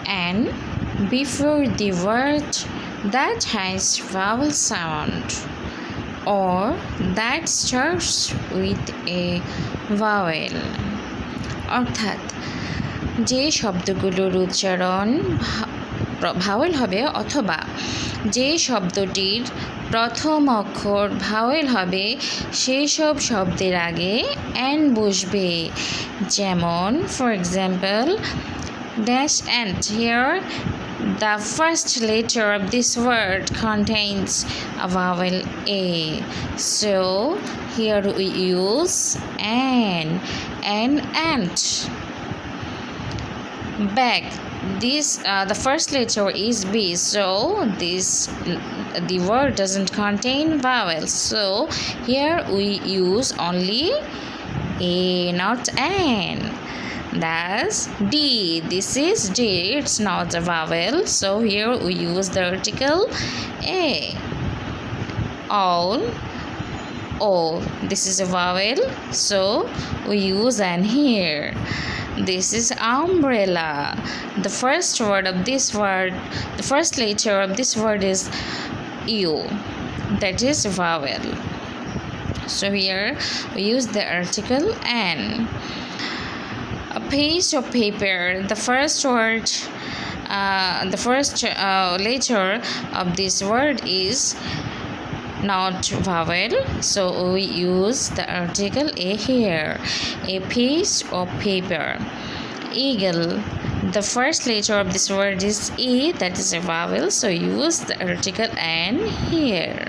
N before the word that has vowel sound or that starts with a vowel. অর্থাৎ যে শব্দগুলোর উচ্চারণ vowel হবে অথবা যে শব্দটির প্রথম অক্ষর ভাওয়েল হবে সেই সব শব্দের আগে অ্যান বসবে। যেমন for example dash and here the first letter of this word contains a vowel A, so here we use an ant. Back, this the first letter is B, so the word doesn't contain vowels, so here we use only A, not an. Thus D, this is D, it's not a vowel, so here we use the article A. All, O, this is a vowel, so we use an here. This is umbrella. The first letter of this word is U, that is vowel, so here we use the article an. A piece of paper, the first letter of this word is not vowel, so we use the article A here. A piece of paper. Eagle, the first letter of this word is E, that is a vowel, so use the article an here.